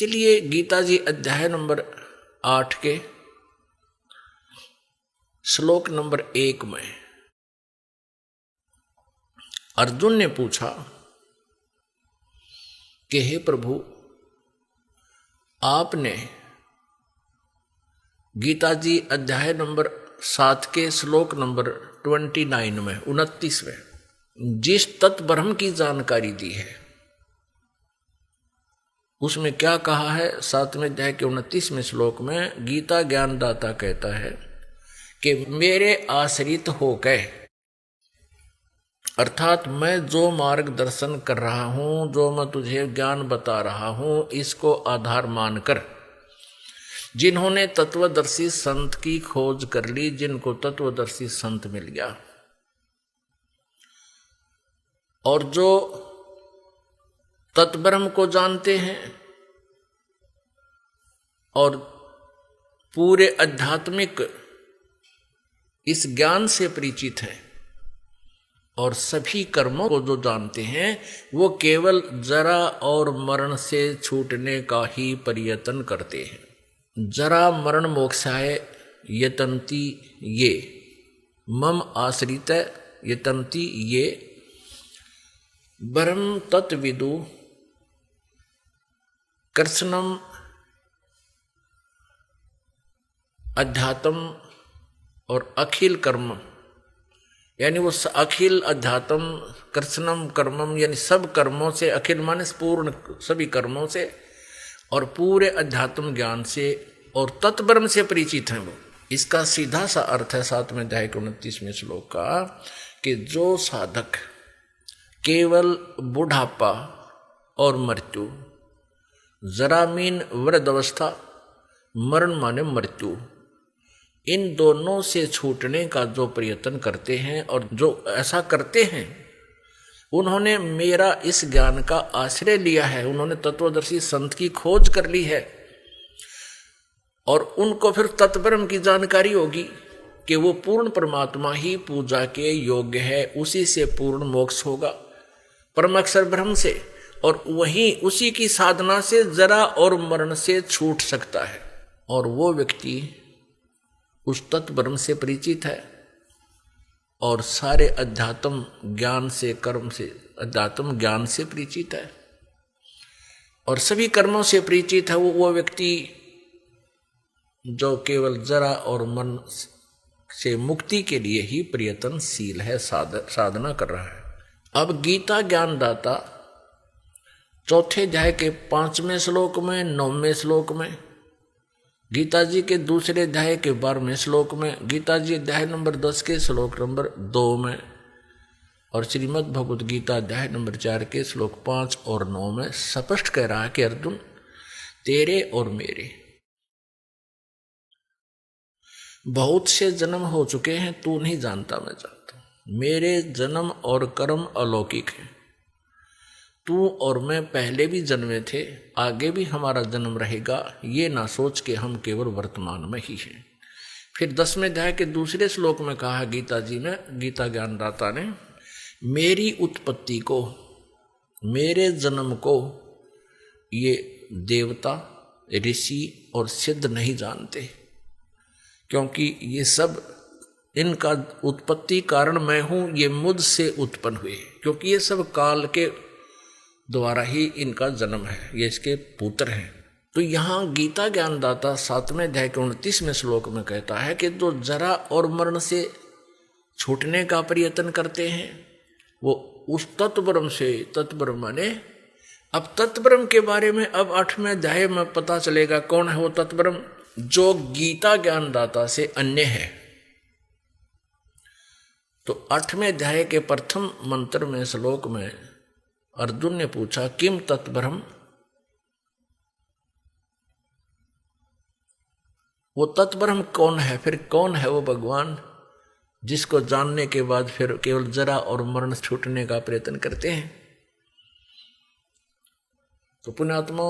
इसलिए गीता जी अध्याय नंबर 8 के श्लोक नंबर 1 में अर्जुन ने पूछा कि हे प्रभु, आपने गीता जी अध्याय नंबर 7 के श्लोक नंबर 29 में 29वें जिस तत्व ब्रह्म की जानकारी दी है उसमें क्या कहा है? 7वें अध्याय के 29वें श्लोक में गीता ज्ञानदाता कहता है कि मेरे आश्रित होकर, अर्थात मैं जो मार्गदर्शन कर रहा हूं, जो मैं तुझे ज्ञान बता रहा हूं, इसको आधार मानकर जिन्होंने तत्वदर्शी संत की खोज कर ली, जिनको तत्वदर्शी संत मिल गया, और जो तत्ब्रह्म को जानते हैं और पूरे आध्यात्मिक इस ज्ञान से परिचित हैं और सभी कर्मों को जो जानते हैं, वो केवल जरा और मरण से छूटने का ही प्रयत्न करते हैं। जरा मरण मोक्षाय यतन्ति ये, मम आश्रित यतन्ति ये, ब्रह्म तत्विदु कृष्णम अध्यात्म और अखिल कर्म, यानी वो अखिल अध्यात्म कृष्णम कर्मम, यानी सब कर्मों से, अखिल माने पूर्ण सभी कर्मों से और पूरे अध्यात्म ज्ञान से और तत्ब्रह्म से परिचित हैं वो। इसका सीधा सा अर्थ है 7वें अध्याय के 29वें श्लोक का कि जो साधक केवल बुढ़ापा और मृत्यु, जरामीन वृद्ध अवस्था, मरण माने मृत्यु, इन दोनों से छूटने का जो प्रयत्न करते हैं और जो ऐसा करते हैं, उन्होंने मेरा इस ज्ञान का आश्रय लिया है, उन्होंने तत्वदर्शी संत की खोज कर ली है और उनको फिर तत्ब्रह्म की जानकारी होगी कि वो पूर्ण परमात्मा ही पूजा के योग्य है, उसी से पूर्ण मोक्ष होगा, परम अक्षर ब्रह्म से, और वही उसी की साधना से जरा और मरण से छूट सकता है। और वो व्यक्ति उस तत्ब्रह्म से परिचित है और सारे अध्यात्म ज्ञान से, कर्म से, अध्यात्म ज्ञान से परिचित है और सभी कर्मों से परिचित है। वो व्यक्ति जो केवल जरा और मन से मुक्ति के लिए ही प्रयत्नशील है, साधना कर रहा है। अब गीता ज्ञानदाता चौथे अध्याय के 5वें श्लोक में, 9वें श्लोक में, गीता जी के दूसरे अध्याय के 12वें श्लोक में, गीता जी अध्याय नंबर 10 के श्लोक नंबर 2 में और श्रीमद् भगवद गीता अध्याय नंबर 4 के श्लोक 5 और 9 में स्पष्ट कह रहा है कि अर्जुन, तेरे और मेरे बहुत से जन्म हो चुके हैं, तू नहीं जानता, मैं जानता हूं। मेरे जन्म और कर्म अलौकिक हैं। तू और मैं पहले भी जन्मे थे, आगे भी हमारा जन्म रहेगा, ये ना सोच के हम केवल वर्तमान में ही हैं। फिर 10वें अध्याय के दूसरे श्लोक में कहा गीता जी ने, गीता ज्ञानदाता ने, मेरी उत्पत्ति को, मेरे जन्म को ये देवता, ऋषि और सिद्ध नहीं जानते, क्योंकि ये सब, इनका उत्पत्ति कारण मैं हूं, ये मुझसे उत्पन्न हुए, क्योंकि ये सब काल के द्वारा ही इनका जन्म है, ये इसके पुत्र हैं। तो यहाँ गीता ज्ञानदाता 7वें अध्याय के 29वें श्लोक में कहता है कि जो जरा और मरण से छूटने का प्रयत्न करते हैं, वो उस तत्ब्रह्म से, तत्ब्रह्म माने, अब तत्ब्रह्म के बारे में अब 8वें अध्याय में पता चलेगा कौन है वो तत्ब्रह्म जो गीता ज्ञानदाता से अन्य है। तो 8वें अध्याय के प्रथम मंत्र में, श्लोक में अर्जुन ने पूछा, किम तत्ब्रह्म, वो तत्ब्रह्म कौन है? फिर कौन है वो भगवान जिसको जानने के बाद फिर केवल जरा और मरण छूटने का प्रयत्न करते हैं? तो पुण्यात्मा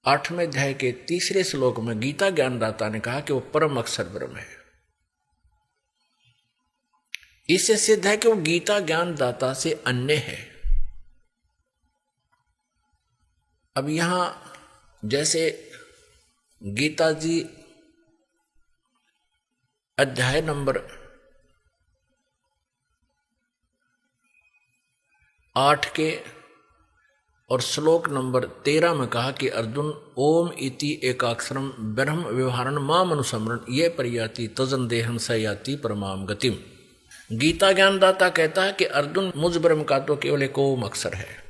8वें अध्याय के 3 श्लोक में गीता ज्ञानदाता ने कहा कि वो परम अक्षर ब्रह्म है। इससे सिद्ध है कि वो गीता ज्ञानदाता से अन्य है। अब यहां जैसे गीता जी अध्याय नंबर 8 के और श्लोक नंबर 13 में कहा कि अर्जुन ओम इति एकाक्षरम ब्रह्म व्यवहारण माम अनुसमरण ये परियाति तजन देहम स याति परमाम गतिम। गीता ज्ञानदाता कहता है कि अर्जुन मुझ ब्रह्म का तो केवल एक ओम अक्षर है,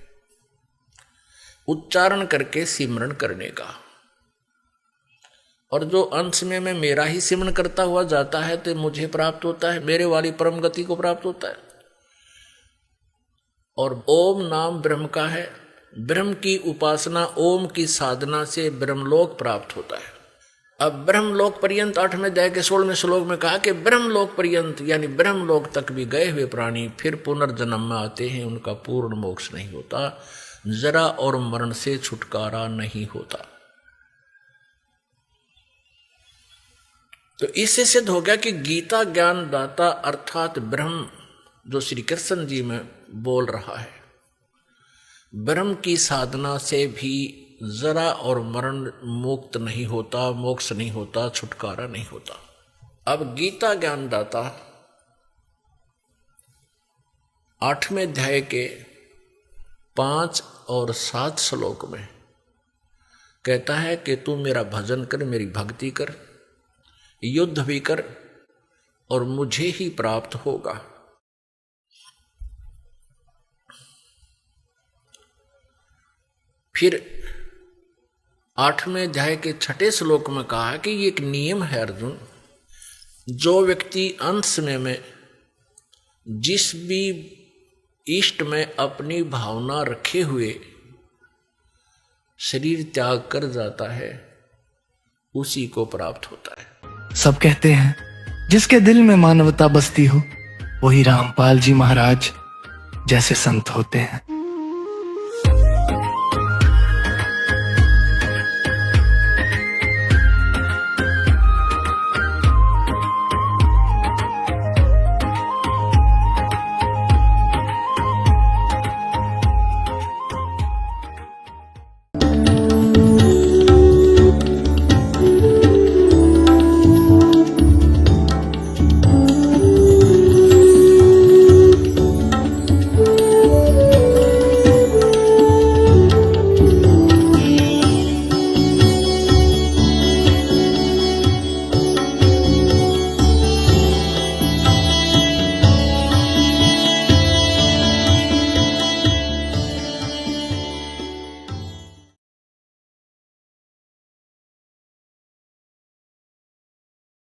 उच्चारण करके सिमरण करने का, और जो अंश में मैं मेरा ही सिमरण करता हुआ जाता है तो मुझे प्राप्त होता है, मेरे वाली परम गति को प्राप्त होता है। और ओम नाम ब्रह्म का है, ब्रह्म की उपासना ओम की साधना से ब्रह्मलोक प्राप्त होता है। अब ब्रह्मलोक पर्यंत 8वें अध्याय के 16वें श्लोक में कहा कि ब्रह्मलोक पर्यंत यानी ब्रह्मलोक तक भी गए हुए प्राणी फिर पुनर्जन्म में आते हैं, उनका पूर्ण मोक्ष नहीं होता, जरा और मरण से छुटकारा नहीं होता। तो इससे सिद्ध हो गया कि गीता ज्ञानदाता अर्थात ब्रह्म जो श्री कृष्ण जी में बोल रहा है, ब्रह्म की साधना से भी जरा और मरण मुक्त नहीं होता, मोक्ष नहीं होता, छुटकारा नहीं होता। अब गीता ज्ञानदाता 8वें अध्याय के 5 और 7 श्लोक में कहता है कि तू मेरा भजन कर, मेरी भक्ति कर, युद्ध भी कर और मुझे ही प्राप्त होगा। फिर 8वें अध्याय के 6ठे श्लोक में कहा कि ये एक नियम है अर्जुन, जो व्यक्ति अंत समय में जिस भी इष्ट में अपनी भावना रखे हुए शरीर त्याग कर जाता है उसी को प्राप्त होता है। सब कहते हैं जिसके दिल में मानवता बसती हो वही रामपाल जी महाराज जैसे संत होते हैं।